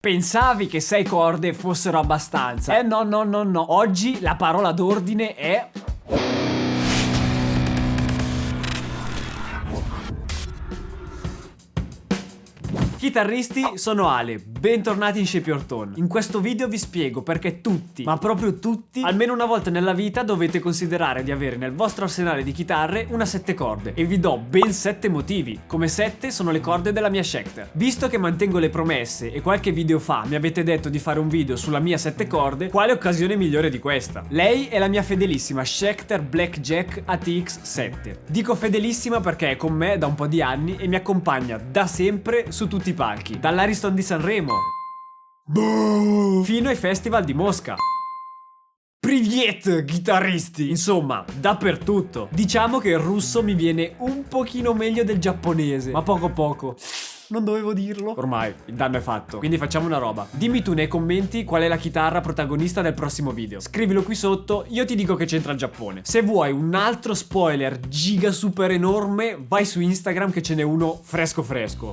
Pensavi che 6 corde fossero abbastanza? No. Oggi la parola d'ordine è... Chitarristi, sono Ale, bentornati in Shape Your Tone. In questo video vi spiego perché tutti, ma proprio tutti, almeno una volta nella vita dovete considerare di avere nel vostro arsenale di chitarre una 7 corde. E vi do ben 7 motivi, come 7 sono le corde della mia Schecter. Visto che mantengo le promesse e qualche video fa mi avete detto di fare un video sulla mia 7 corde, quale occasione migliore di questa? Lei è la mia fedelissima Schecter Blackjack ATX 7. Dico fedelissima perché è con me da un po' di anni e mi accompagna da sempre su tutti i palchi, dall'Ariston di Sanremo fino ai festival di Mosca. Privyet, chitarristi! Insomma, dappertutto. Diciamo che il russo mi viene un pochino meglio del giapponese, ma poco. Non dovevo dirlo. Ormai il danno è fatto. Quindi facciamo una roba. Dimmi tu nei commenti qual è la chitarra protagonista del prossimo video. Scrivilo qui sotto, io ti dico che c'entra il Giappone. Se vuoi un altro spoiler giga super enorme, vai su Instagram che ce n'è uno fresco.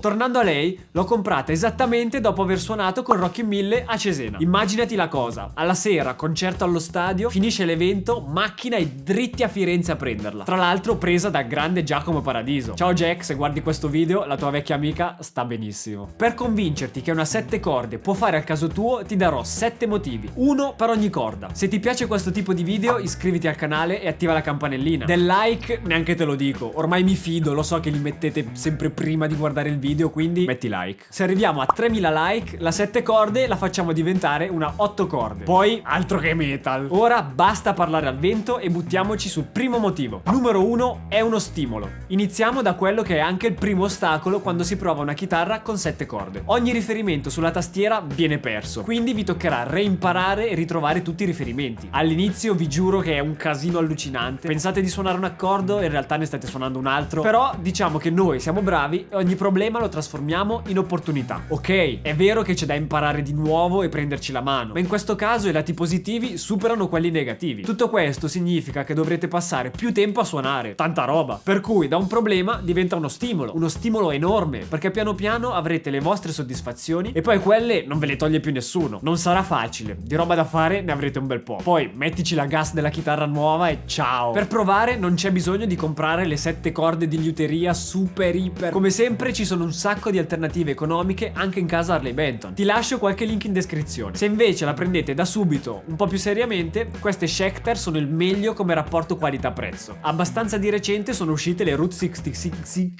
Tornando a lei, l'ho comprata esattamente dopo aver suonato con Rocky 1000 a Cesena. Immaginati la cosa. Alla sera, concerto allo stadio, finisce l'evento, macchina e dritti a Firenze a prenderla. Tra l'altro presa da grande Giacomo Paradiso. Ciao Jack, se guardi questo video, la tua vecchia amica sta benissimo. Per convincerti che una 7 corde può fare al caso tuo, ti darò 7 motivi, uno per ogni corda. Se ti piace questo tipo di video, iscriviti al canale e attiva la campanellina. Del like neanche te lo dico, ormai mi fido, lo so che li mettete sempre prima di guardare il video, quindi metti like. Se arriviamo a 3000 like, la 7 corde la facciamo diventare una 8 corde. Poi altro che metal. Ora basta parlare al vento e buttiamoci sul primo motivo. Numero 1 è uno stimolo. Iniziamo da quello che è anche il primo ostacolo quando si prova una chitarra con 7 corde. Ogni riferimento sulla tastiera viene perso, quindi vi toccherà reimparare e ritrovare tutti i riferimenti. All'inizio vi giuro che è un casino allucinante. Pensate di suonare un accordo e in realtà ne state suonando un altro. Però diciamo che noi siamo bravi e ogni problema lo trasformiamo in opportunità. Ok, è vero che c'è da imparare di nuovo e prenderci la mano, ma in questo caso i lati positivi superano quelli negativi. Tutto questo significa che dovrete passare più tempo a suonare. Tanta roba. Per cui da un problema diventa uno stimolo enorme, perché piano piano avrete le vostre soddisfazioni e poi quelle non ve le toglie più nessuno. Non sarà facile, di roba da fare ne avrete un bel po'. Poi mettici la gas della chitarra nuova e ciao. Per provare non c'è bisogno di comprare le 7 corde di liuteria super iper. Come sempre ci sono un sacco di alternative economiche anche in casa Harley Benton. Ti lascio qualche link in descrizione. Se invece la prendete da subito un po' più seriamente, queste Schecter sono il meglio come rapporto qualità-prezzo. Abbastanza di recente sono uscite le Route 66.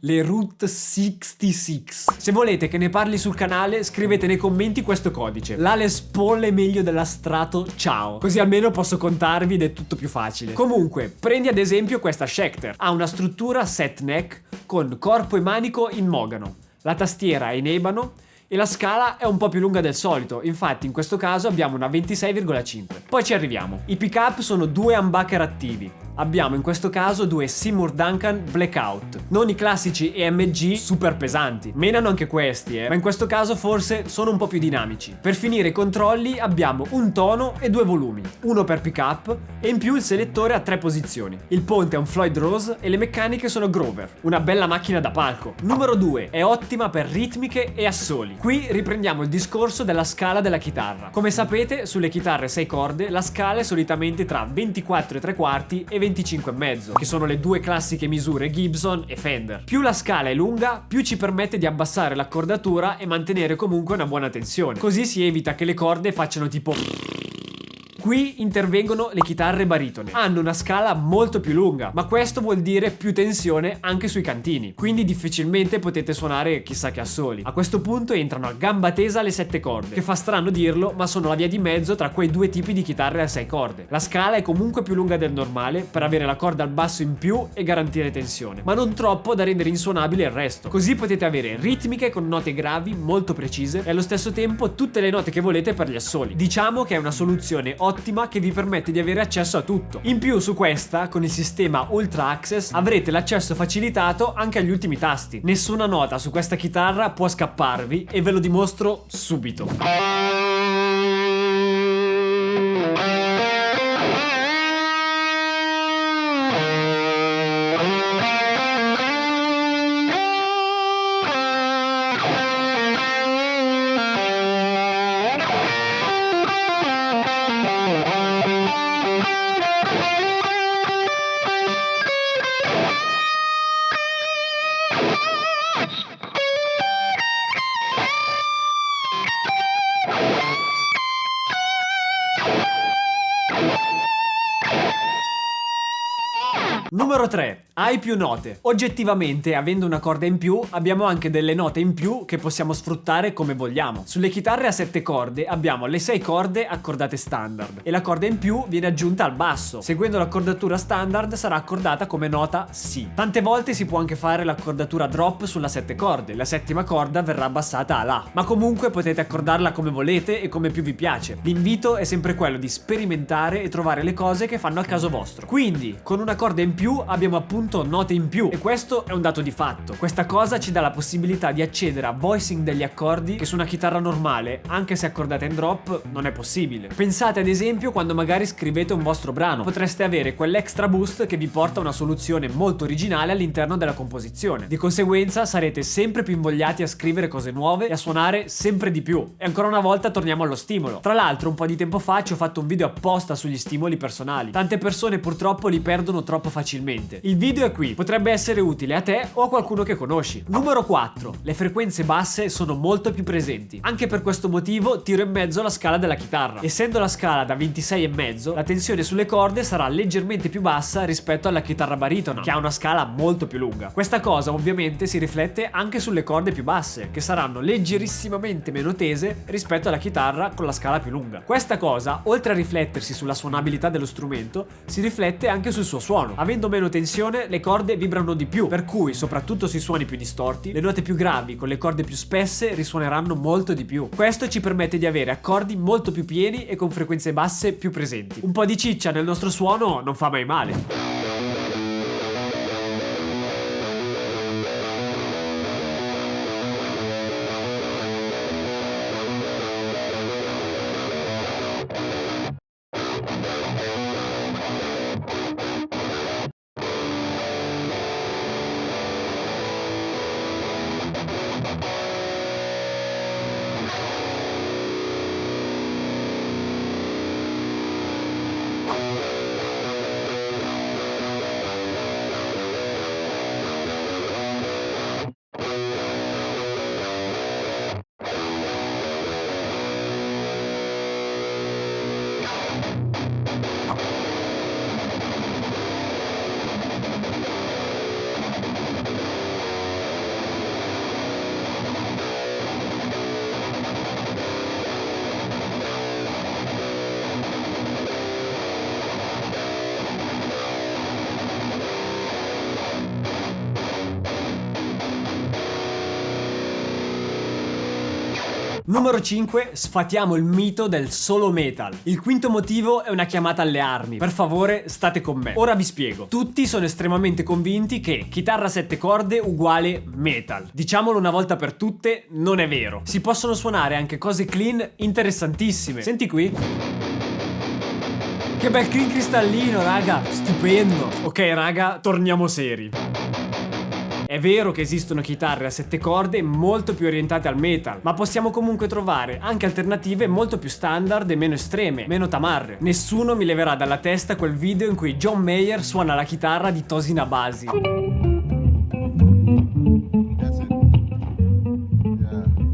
Le Route 66. Se volete che ne parli sul canale, scrivete nei commenti questo codice. La Les Paul è meglio della Strato, ciao. Così almeno posso contarvi ed è tutto più facile. Comunque, prendi ad esempio questa Schecter. Ha una struttura set neck con corpo e manico in mogano. La tastiera è in ebano e la scala è un po' più lunga del solito, infatti in questo caso abbiamo una 26,5. Poi ci arriviamo. I pick-up sono 2 humbucker attivi. Abbiamo in questo caso 2 Seymour Duncan Blackout, non i classici EMG super pesanti. Menano anche questi, ma in questo caso forse sono un po' più dinamici. Per finire i controlli abbiamo un tono e 2 volumi, uno per pick-up e in più il selettore a 3 posizioni. Il ponte è un Floyd Rose e le meccaniche sono Grover, una bella macchina da palco. Numero 2, è ottima per ritmiche e assoli. Qui riprendiamo il discorso della scala della chitarra. Come sapete, sulle chitarre 6 corde la scala è solitamente tra 24,75 e 25,5, che sono le due classiche misure Gibson e Fender. Più la scala è lunga, più ci permette di abbassare l'accordatura e mantenere comunque una buona tensione. Così si evita che le corde facciano tipo... Qui intervengono le chitarre baritone. Hanno una scala molto più lunga, ma questo vuol dire più tensione anche sui cantini, quindi difficilmente potete suonare chissà che assoli. A questo punto entrano a gamba tesa le 7 corde, che fa strano dirlo, ma sono la via di mezzo tra quei due tipi di chitarre a 6 corde. La scala è comunque più lunga del normale per avere la corda al basso in più e garantire tensione, ma non troppo da rendere insuonabile il resto. Così potete avere ritmiche con note gravi molto precise e allo stesso tempo tutte le note che volete per gli assoli. Diciamo che è una soluzione ottima che vi permette di avere accesso a tutto. In più su questa, con il sistema Ultra Access, avrete l'accesso facilitato anche agli ultimi tasti. Nessuna nota su questa chitarra può scapparvi e ve lo dimostro subito. Numero 3. Hai più note. Oggettivamente, avendo una corda in più, abbiamo anche delle note in più che possiamo sfruttare come vogliamo. Sulle chitarre a 7 corde abbiamo le 6 corde accordate standard e la corda in più viene aggiunta al basso. Seguendo l'accordatura standard sarà accordata come nota Si. Tante volte si può anche fare l'accordatura drop sulla 7 corde, la settima corda verrà abbassata a La, ma comunque potete accordarla come volete e come più vi piace. L'invito è sempre quello di sperimentare e trovare le cose che fanno al caso vostro. Quindi, con una corda in più abbiamo appunto note in più e questo è un dato di fatto. Questa cosa ci dà la possibilità di accedere a voicing degli accordi che su una chitarra normale, anche se accordata in drop, non è possibile. Pensate ad esempio quando magari scrivete un vostro brano, potreste avere quell'extra boost che vi porta a una soluzione molto originale all'interno della composizione. Di conseguenza sarete sempre più invogliati a scrivere cose nuove e a suonare sempre di più. E ancora una volta torniamo allo stimolo. Tra l'altro un po' di tempo fa ci ho fatto un video apposta sugli stimoli personali. Tante persone purtroppo li perdono troppo facilmente. Il video è qui, potrebbe essere utile a te o a qualcuno che conosci. Numero 4. Le frequenze basse sono molto più presenti. Anche per questo motivo tiro in mezzo la scala della chitarra. Essendo la scala da 26,5, la tensione sulle corde sarà leggermente più bassa rispetto alla chitarra baritona, che ha una scala molto più lunga. Questa cosa ovviamente si riflette anche sulle corde più basse, che saranno leggerissimamente meno tese rispetto alla chitarra con la scala più lunga. Questa cosa, oltre a riflettersi sulla suonabilità dello strumento, si riflette anche sul suo suono. Avendo meno tensione, le corde vibrano di più, per cui soprattutto sui suoni più distorti, le note più gravi con le corde più spesse risuoneranno molto di più. Questo ci permette di avere accordi molto più pieni e con frequenze basse più presenti. Un po' di ciccia nel nostro suono non fa mai male. Numero 5. Sfatiamo il mito del solo metal. Il quinto motivo è una chiamata alle armi. Per favore, state con me. Ora vi spiego. Tutti sono estremamente convinti che chitarra a 7 corde uguale metal. Diciamolo una volta per tutte, non è vero. Si possono suonare anche cose clean interessantissime. Senti qui. Che bel clean cristallino, raga. Stupendo. Ok, raga, torniamo seri. È vero che esistono chitarre a 7 corde molto più orientate al metal, ma possiamo comunque trovare anche alternative molto più standard e meno estreme, meno tamarre. Nessuno mi leverà dalla testa quel video in cui John Mayer suona la chitarra di Tosin Abasi.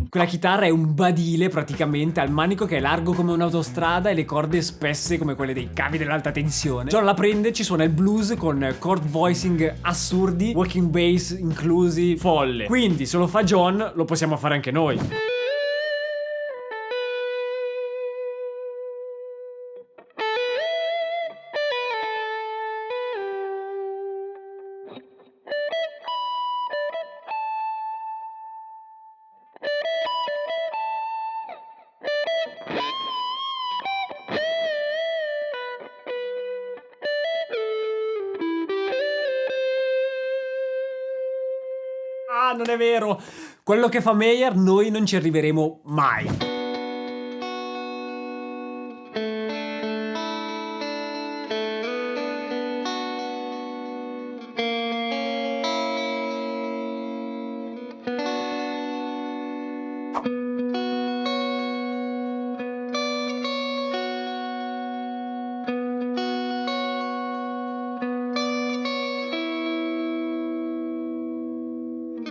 Quella chitarra è un badile praticamente, al manico che è largo come un'autostrada e le corde spesse come quelle dei cavi dell'alta tensione. John la prende, ci suona il blues con chord voicing assurdi, walking bass inclusi, folle. Quindi se lo fa John, lo possiamo fare anche noi. Ah, non è vero! Quello che fa Mayer noi non ci arriveremo mai.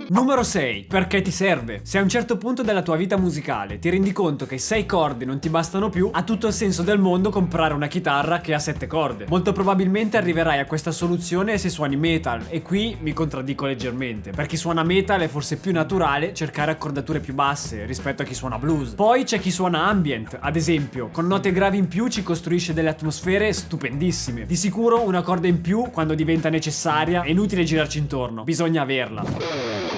Numero 6. Perché ti serve? Se a un certo punto della tua vita musicale ti rendi conto che 6 corde non ti bastano più, ha tutto il senso del mondo comprare una chitarra che ha 7 corde. Molto probabilmente arriverai a questa soluzione se suoni metal, e qui mi contraddico leggermente. Per chi suona metal è forse più naturale cercare accordature più basse rispetto a chi suona blues. Poi c'è chi suona ambient, ad esempio, con note gravi in più ci costruisce delle atmosfere stupendissime. Di sicuro una corda in più, quando diventa necessaria, è inutile girarci intorno, bisogna averla.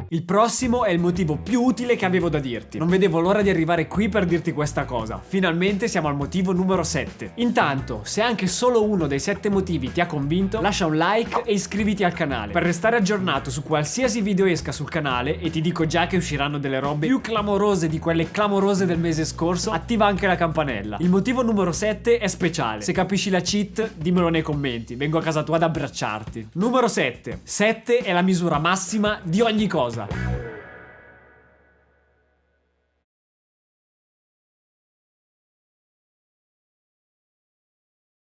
Il prossimo è il motivo più utile che avevo da dirti. Non vedevo l'ora di arrivare qui per dirti questa cosa. Finalmente siamo al motivo numero 7. Intanto, se anche solo uno dei 7 motivi ti ha convinto, lascia un like e iscriviti al canale per restare aggiornato su qualsiasi video esca sul canale, e ti dico già che usciranno delle robe più clamorose di quelle clamorose del mese scorso. Attiva anche la campanella. Il motivo numero 7 è speciale. Se capisci la cheat, dimmelo nei commenti. Vengo a casa tua ad abbracciarti. Numero 7. 7 è la misura massima di ogni cosa.